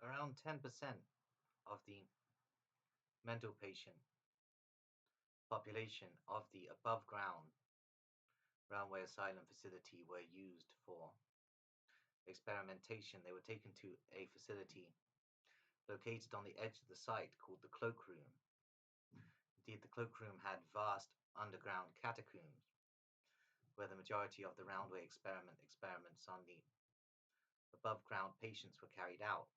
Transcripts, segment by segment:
Around 10% of the mental patient population of the above ground Roundway Asylum facility were used for experimentation. They were taken to a facility located on the edge of the site called the cloakroom. Indeed, the cloakroom had vast underground catacombs where the majority of the Roundway experiments on the above ground patients were carried out.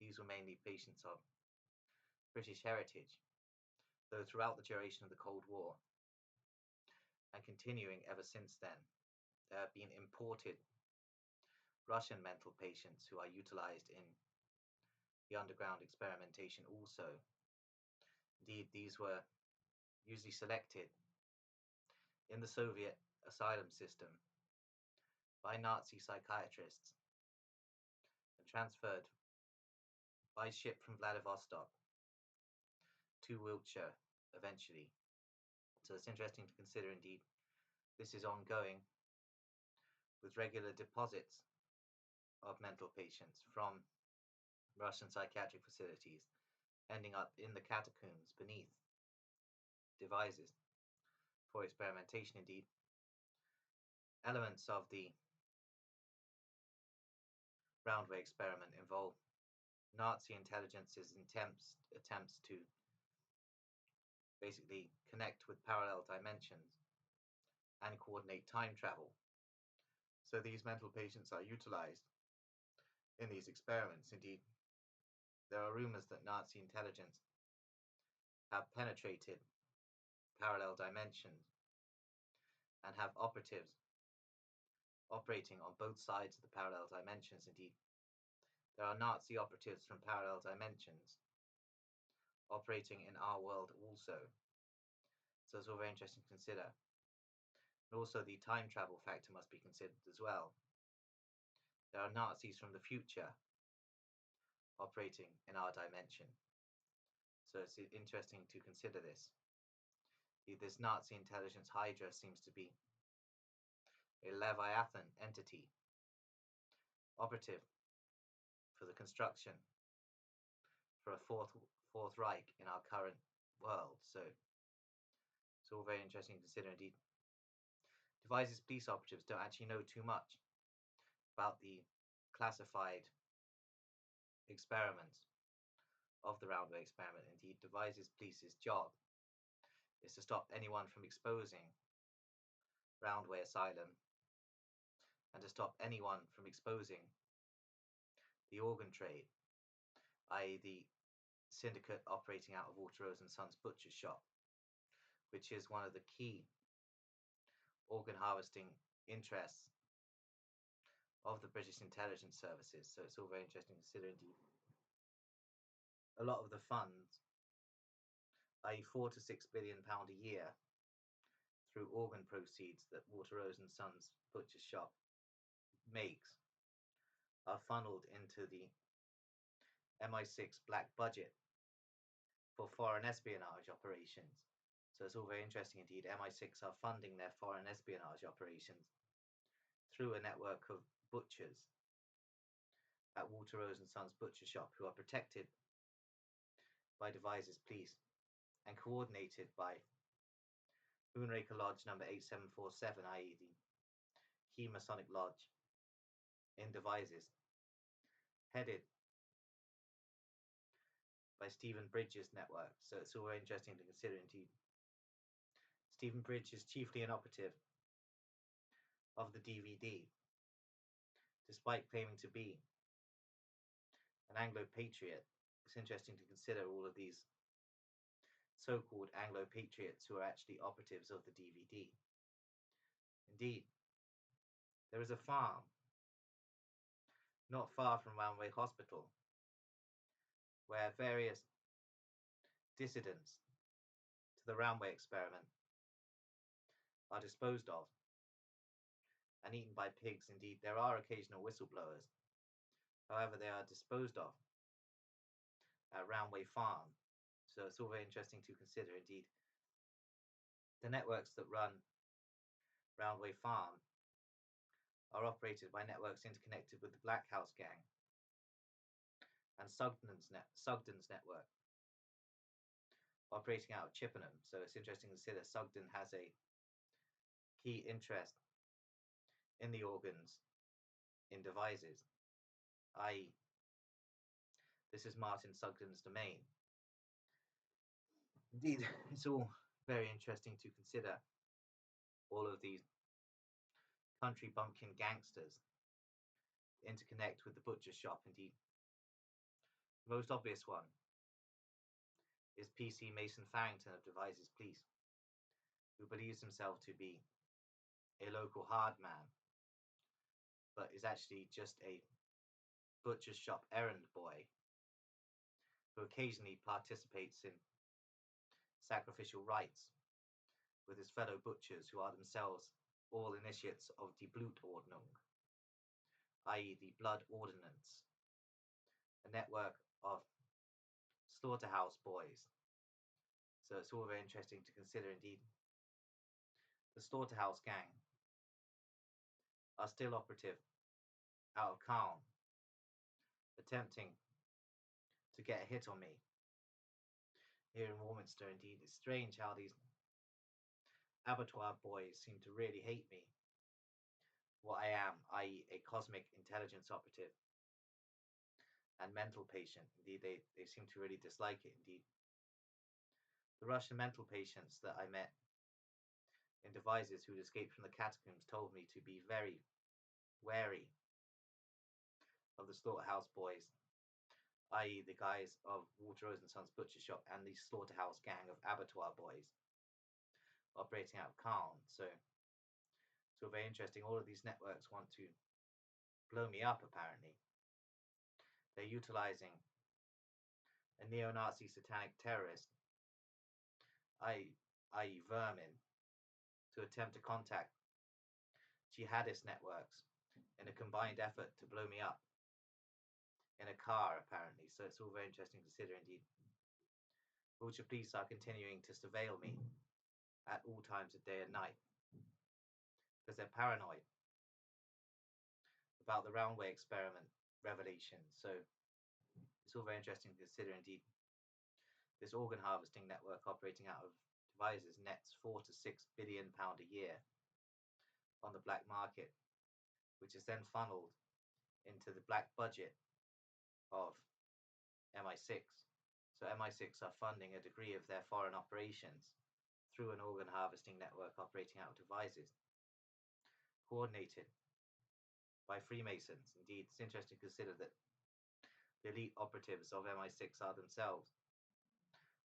These were mainly patients of British heritage, though throughout the duration of the Cold War and continuing ever since then, there have been imported Russian mental patients who are utilized in the underground experimentation also. Indeed, these were usually selected in the Soviet asylum system by Nazi psychiatrists and transferred by ship from Vladivostok to Wiltshire eventually. So it's interesting to consider indeed this is ongoing with regular deposits of mental patients from Russian psychiatric facilities ending up in the catacombs beneath devices for experimentation. Indeed, elements of the Roundway experiment involve Nazi intelligence's attempts to basically connect with parallel dimensions and coordinate time travel. So these mental patients are utilized in these experiments. Indeed, there are rumors that Nazi intelligence have penetrated parallel dimensions and have operatives operating on both sides of the parallel dimensions. Indeed, there are Nazi operatives from parallel dimensions operating in our world also. So it's all very interesting to consider. And also the time travel factor must be considered as well. There are Nazis from the future operating in our dimension. So it's interesting to consider this. This Nazi intelligence Hydra seems to be a Leviathan entity operative for the construction for a fourth Reich in our current world. So it's all very interesting to consider indeed. Devices police operatives don't actually know too much about the classified experiments of the Roundway experiment. Indeed, Devices police's job is to stop anyone from exposing Roundway Asylum and to stop anyone from exposing the organ trade, i.e. the syndicate operating out of Waterrose and Sons Butcher's Shop, which is one of the key organ harvesting interests of the British intelligence services. So it's all very interesting to consider indeed. A lot of the funds, i.e. £4 to £6 billion a year through organ proceeds that Waterrose and Sons Butcher's Shop makes, are funneled into the MI6 black budget for foreign espionage operations. So it's all very interesting indeed. MI6 are funding their foreign espionage operations through a network of butchers at Waterrose and Sons Butcher Shop who are protected by Devices Police and coordinated by Moonraker Lodge number 8747, i.e. the Key Masonic Lodge in Devices, headed by Stephen Bridges' network. So it's all very interesting to consider indeed. Stephen Bridge is chiefly an operative of the DVD, despite claiming to be an Anglo patriot. It's interesting to consider all of these so-called Anglo patriots who are actually operatives of the DVD. Indeed, there is a farm not far from Roundway Hospital where various dissidents to the Roundway experiment are disposed of and eaten by pigs. Indeed, there are occasional whistleblowers. However, they are disposed of at Roundway Farm. So it's all very interesting to consider indeed. The networks that run Roundway Farm are operated by networks interconnected with the Black House gang, and Sugden's network, operating out of Chippenham. So it's interesting to consider Sugden has a key interest in the organs in devices, i.e., this is Martin Sugden's domain. Indeed, it's all very interesting to consider all of these country bumpkin gangsters interconnect with the butcher's shop. Indeed, the most obvious one is PC Mason Farrington of Devizes Police, who believes himself to be a local hard man, but is actually just a butcher's shop errand boy who occasionally participates in sacrificial rites with his fellow butchers, who are themselves all initiates of die Blutordnung, i.e. the Blood Ordinance, a network of slaughterhouse boys. So it's all very interesting to consider. Indeed, the slaughterhouse gang are still operative out of Caen, attempting to get a hit on me here in Warminster. Indeed, it's strange how these abattoir boys seem to really hate me, what I am, i.e. a cosmic intelligence operative and mental patient. Indeed, they seem to really dislike it. Indeed, the Russian mental patients that I met in Devizes who'd escaped from the catacombs told me to be very wary of the slaughterhouse boys, i.e. the guys of Walter Rosenson's butcher shop and the slaughterhouse gang of abattoir boys operating out of Caen. So very interesting. All of these networks want to blow me up, apparently. They're utilizing a neo-Nazi satanic terrorist, i.e. vermin, to attempt to contact jihadist networks in a combined effort to blow me up in a car, apparently. So it's all very interesting to consider. Indeed, Wiltshire police are continuing to surveil me at all times of day and night because they're paranoid about the Roundway experiment revelations. So it's all very interesting to consider. Indeed, this organ harvesting network operating out of Devizes nets £4 to £6 billion a year on the black market, which is then funneled into the black budget of MI6. So MI6 are funding a degree of their foreign operations through an organ harvesting network operating out of Devizes, coordinated by Freemasons. Indeed, it's interesting to consider that the elite operatives of MI6 are themselves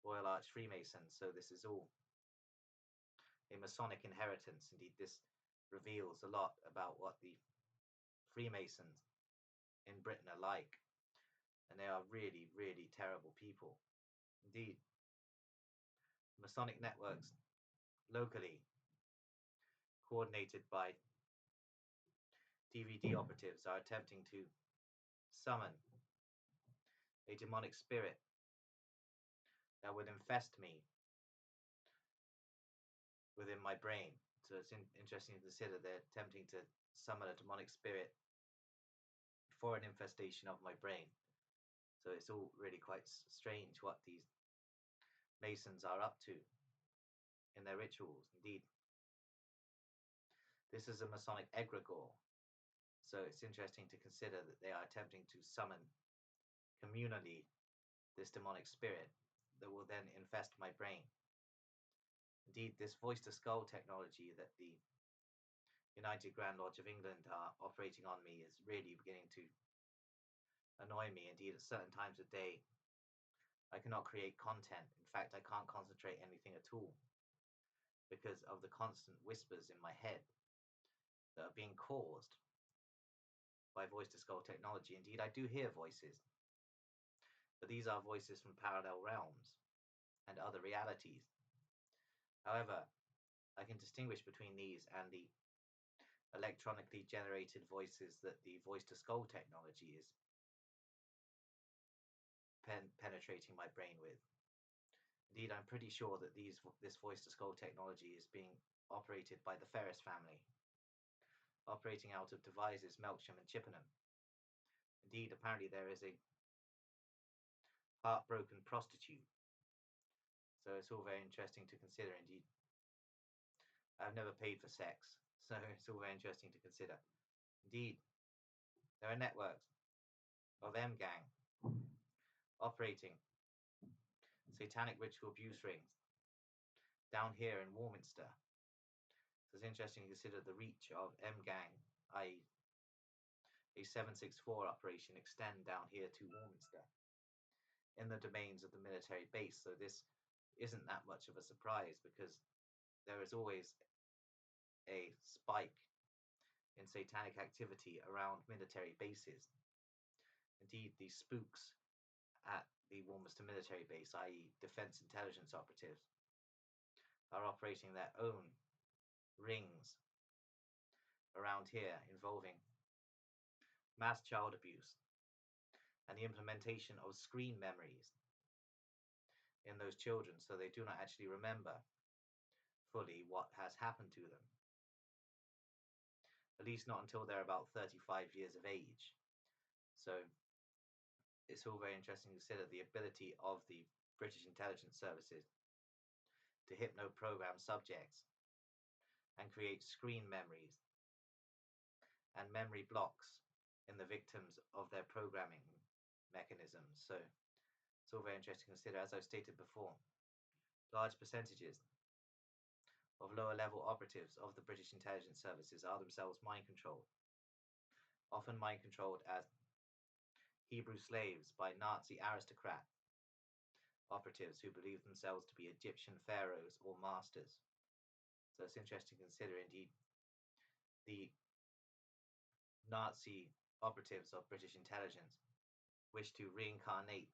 Royal Arch Freemasons. So this is all a Masonic inheritance. Indeed, this reveals a lot about what the Freemasons in Britain are like, and they are really, really terrible people. Indeed, Masonic networks locally, coordinated by DVD operatives, are attempting to summon a demonic spirit that would infest me within my brain. So it's interesting to consider they're attempting to summon a demonic spirit for an infestation of my brain. So it's all really quite strange what these Masons are up to in their rituals. Indeed, this is a Masonic egregore. So it's interesting to consider that they are attempting to summon communally this demonic spirit that will then infest my brain. Indeed, this voice to skull technology that the United Grand Lodge of England are operating on me is really beginning to annoy me. Indeed, at certain times of day, I cannot create content. In fact, I can't concentrate anything at all because of the constant whispers in my head that are being caused by voice to skull technology. Indeed, I do hear voices, but these are voices from parallel realms and other realities. However, I can distinguish between these and the electronically generated voices that the voice to skull technology is penetrating my brain with. Indeed, I'm pretty sure that this voice to skull technology is being operated by the Ferris family, operating out of Devizes, Melksham and Chippenham. Indeed, apparently there is a heartbroken prostitute. So it's all very interesting to consider indeed. I've never paid for sex, so it's all very interesting to consider. Indeed, there are networks of M Gang operating satanic ritual abuse rings down here in Warminster. So it's interesting to consider the reach of M Gang, i.e., a 764 operation, extend down here to Warminster in the domains of the military base. So this isn't that much of a surprise because there is always a spike in satanic activity around military bases. Indeed, these spooks at the Warminster military base, i.e., defense intelligence operatives, are operating their own rings around here involving mass child abuse and the implementation of screen memories in those children so they do not actually remember fully what has happened to them, at least not until they're about 35 years of age. So it's all very interesting to consider the ability of the British intelligence services to hypno-program subjects and create screen memories and memory blocks in the victims of their programming mechanisms. So it's all very interesting to consider. As I've stated before, large percentages of lower level operatives of the British intelligence services are themselves mind controlled, often mind controlled as Hebrew slaves by Nazi aristocrat operatives who believe themselves to be Egyptian pharaohs or masters. So it's interesting to consider indeed the Nazi operatives of British intelligence wish to reincarnate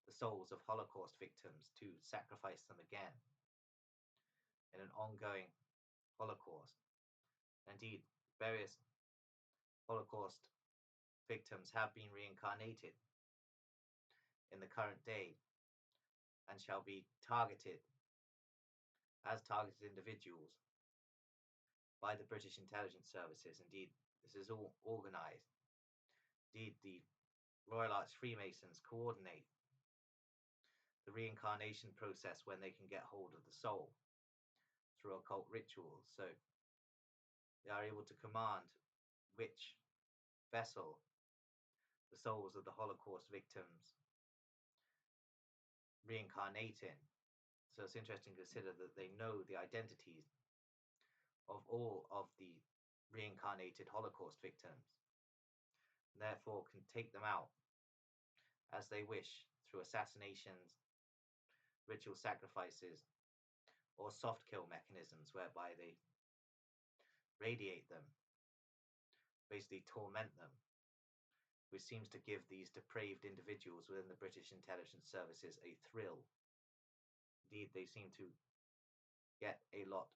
the souls of Holocaust victims to sacrifice them again in an ongoing Holocaust. Indeed, various Holocaust victims have been reincarnated in the current day and shall be targeted as targeted individuals by the British intelligence services. Indeed, this is all organized. Indeed, the Royal Arch Freemasons coordinate the reincarnation process when they can get hold of the soul through occult rituals. So they are able to command which vessel the souls of the Holocaust victims reincarnate in. So it's interesting to consider that they know the identities of all of the reincarnated Holocaust victims, and therefore can take them out as they wish through assassinations, ritual sacrifices, or soft kill mechanisms whereby they radiate them, basically torment them, which seems to give these depraved individuals within the British intelligence services a thrill. Indeed, they seem to get a lot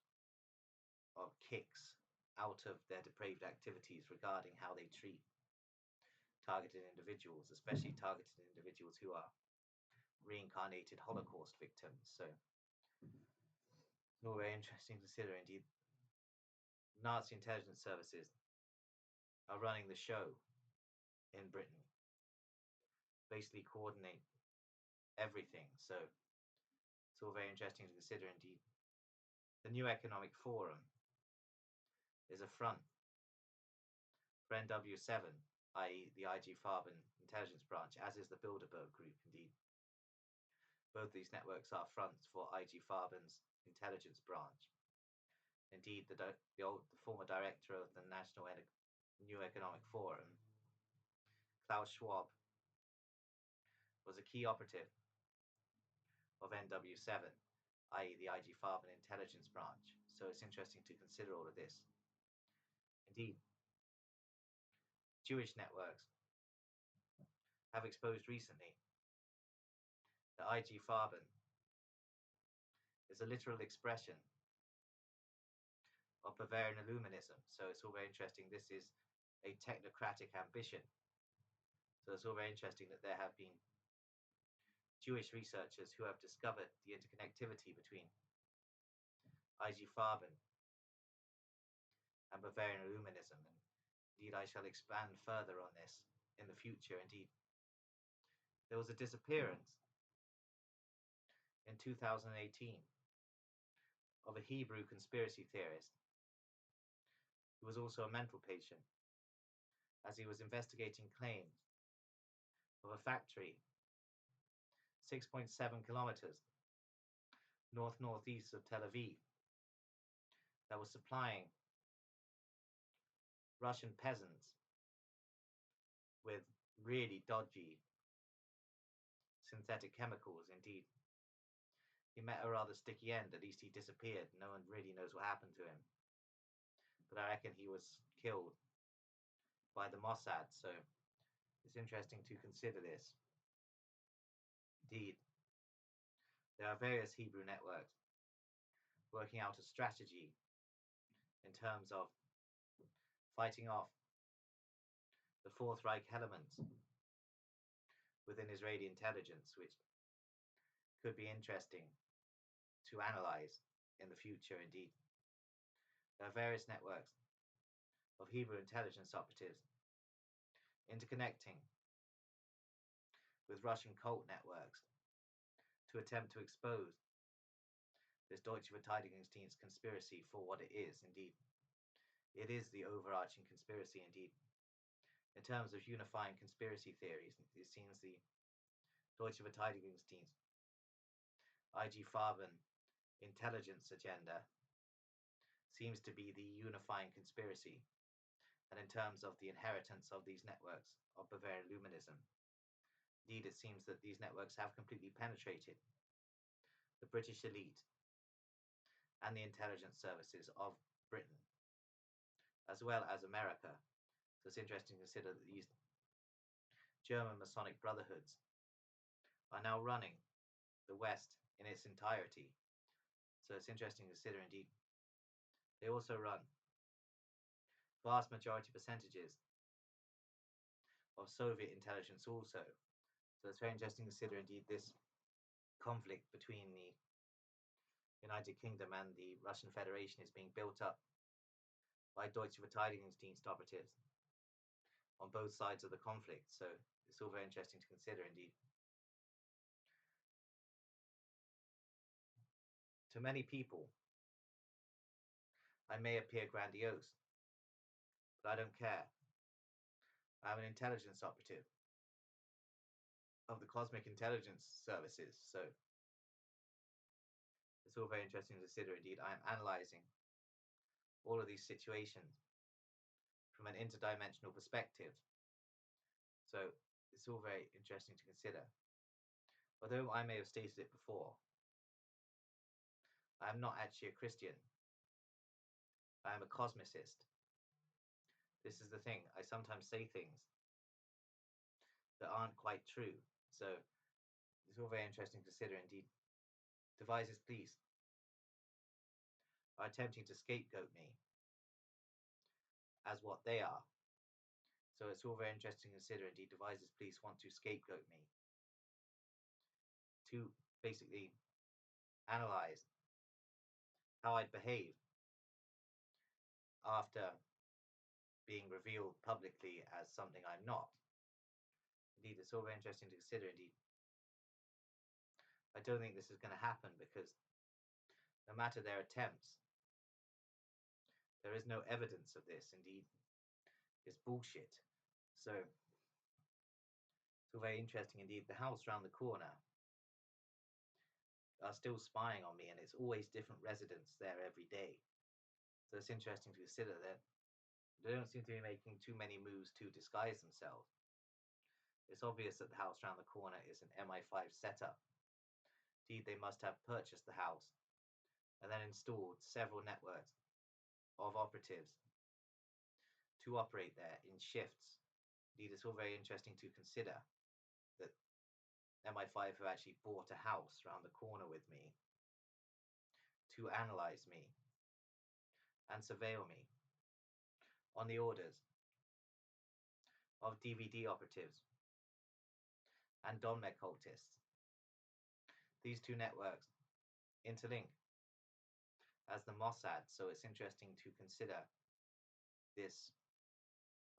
of kicks out of their depraved activities regarding how they treat targeted individuals, especially targeted individuals who are reincarnated Holocaust victims. So it's all very interesting to consider. Indeed, Nazi intelligence services are running the show in Britain, basically coordinate everything. So it's all very interesting to consider. Indeed, the New Economic Forum is a front for NW7, i.e. the IG Farben intelligence branch, as is the Bilderberg Group. Indeed, both these networks are fronts for IG Farben's intelligence branch. Indeed, the former director of the New Economic Forum, Klaus Schwab, was a key operative of NW7, i.e. the IG Farben intelligence branch. So it's interesting to consider all of this. Indeed, Jewish networks have exposed recently that IG Farben is a literal expression of Bavarian Illuminism. So it's all very interesting. This is a technocratic ambition. So it's all very interesting that there have been Jewish researchers who have discovered the interconnectivity between IG Farben and Bavarian Illuminism. And indeed, I shall expand further on this in the future. Indeed, There was a disappearance in 2018 of a Hebrew conspiracy theorist who was also a mental patient, as he was investigating claims of a factory 6.7 kilometers northeast of Tel Aviv that was supplying Russian peasants with really dodgy synthetic chemicals. Indeed, he met a rather sticky end. At least he disappeared. No one really knows what happened to him. But I reckon he was killed by the Mossad, so it's interesting to consider this. Indeed, there are various Hebrew networks working out a strategy in terms of fighting off the Fourth Reich elements within Israeli intelligence, which could be interesting to analyze in the future. Indeed, there are various networks of Hebrew intelligence operatives interconnecting with Russian cult networks to attempt to expose this Deutsche Verteidigungsdienst conspiracy for what it is. Indeed, it is the overarching conspiracy. Indeed, in terms of unifying conspiracy theories, it seems the Deutsche Verteidigungsdienst IG Farben intelligence agenda seems to be the unifying conspiracy, and in terms of the inheritance of these networks of Bavarian Luminism, indeed it seems that these networks have completely penetrated the British elite and the intelligence services of Britain, as well as America. So it's interesting to consider that these German Masonic brotherhoods are now running the West in its entirety. So it's interesting to consider, indeed, they also run vast majority percentages of Soviet intelligence also. So it's very interesting to consider, indeed, this conflict between the United Kingdom and the Russian Federation is being built up by Deutsche Verteidigungsdienst operatives on both sides of the conflict. So it's all very interesting to consider, indeed. To many people, I may appear grandiose, but I don't care. I'm an intelligence operative of the Cosmic Intelligence Services, so it's all very interesting to consider. Indeed, I am analyzing all of these situations from an interdimensional perspective, so it's all very interesting to consider. Although I may have stated it before, I am not actually a Christian. I am a cosmicist. This is the thing. I sometimes say things that aren't quite true. So it's all very interesting to consider. Indeed, Devices Police are attempting to scapegoat me as what they are. So it's all very interesting to consider. Indeed, Devices Police want to scapegoat me to basically analyze how I'd behave after being revealed publicly as something I'm not. Indeed, it's all very interesting to consider. Indeed, I don't think this is going to happen, because no matter their attempts, there is no evidence of this. Indeed, it's bullshit. So it's all very interesting. Indeed, the house round the corner are still spying on me, and it's always different residents there every day. So it's interesting to consider that they don't seem to be making too many moves to disguise themselves. It's obvious that the house round the corner is an MI5 setup. Indeed, they must have purchased the house and then installed several networks of operatives to operate there in shifts. Indeed, it's all very interesting to consider that MI5 have actually bought a house round the corner with me to analyze me and surveil me on the orders of DVD operatives and Donmek cultists. These two networks interlink as the Mossad, so it's interesting to consider this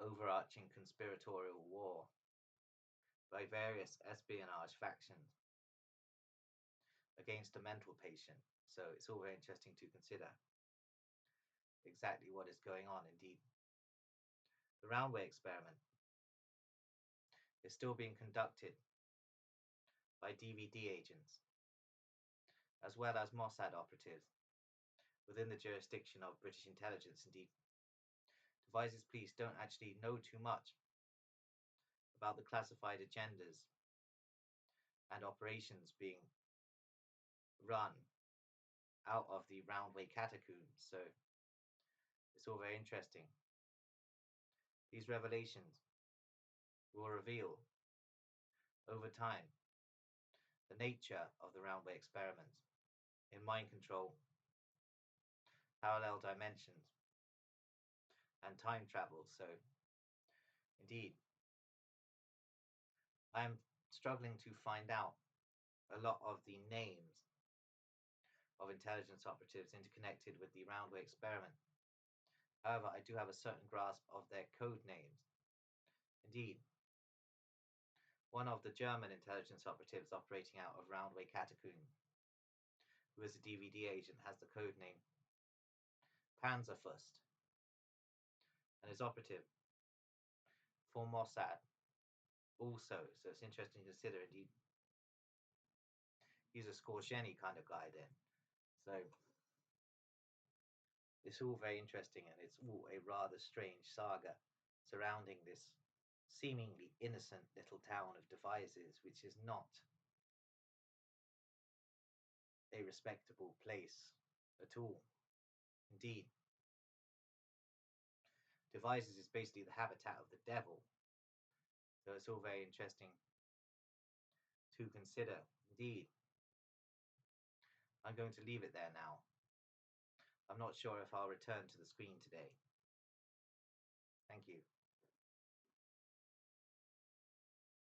overarching conspiratorial war by various espionage factions against a mental patient. So it's all very interesting to consider exactly what is going on indeed. The Roundway experiment is still being conducted by DVD agents as well as Mossad operatives within the jurisdiction of British intelligence. Indeed, Devizes police don't actually know too much about the classified agendas and operations being run out of the Roundway catacombs. So it's all very interesting. These revelations will reveal over time the nature of the Roundway experiments in mind control, parallel dimensions, and time travel. So indeed, I'm struggling to find out a lot of the names of intelligence operatives interconnected with the Roundway experiment. However, I do have a certain grasp of their code names. Indeed, one of the German intelligence operatives operating out of Roundway Catacomb, who is a DVD agent, has the code name Panzerfust, and is operative for Mossad also. So it's interesting to consider. Indeed, he's a Skorsheni kind of guy then. So it's all very interesting, and it's all a rather strange saga surrounding this seemingly innocent little town of Devizes, which is not a respectable place at all. Indeed, Devizes is basically the habitat of the devil. So it's all very interesting to consider. Indeed, I'm going to leave it there now. I'm not sure if I'll return to the screen today.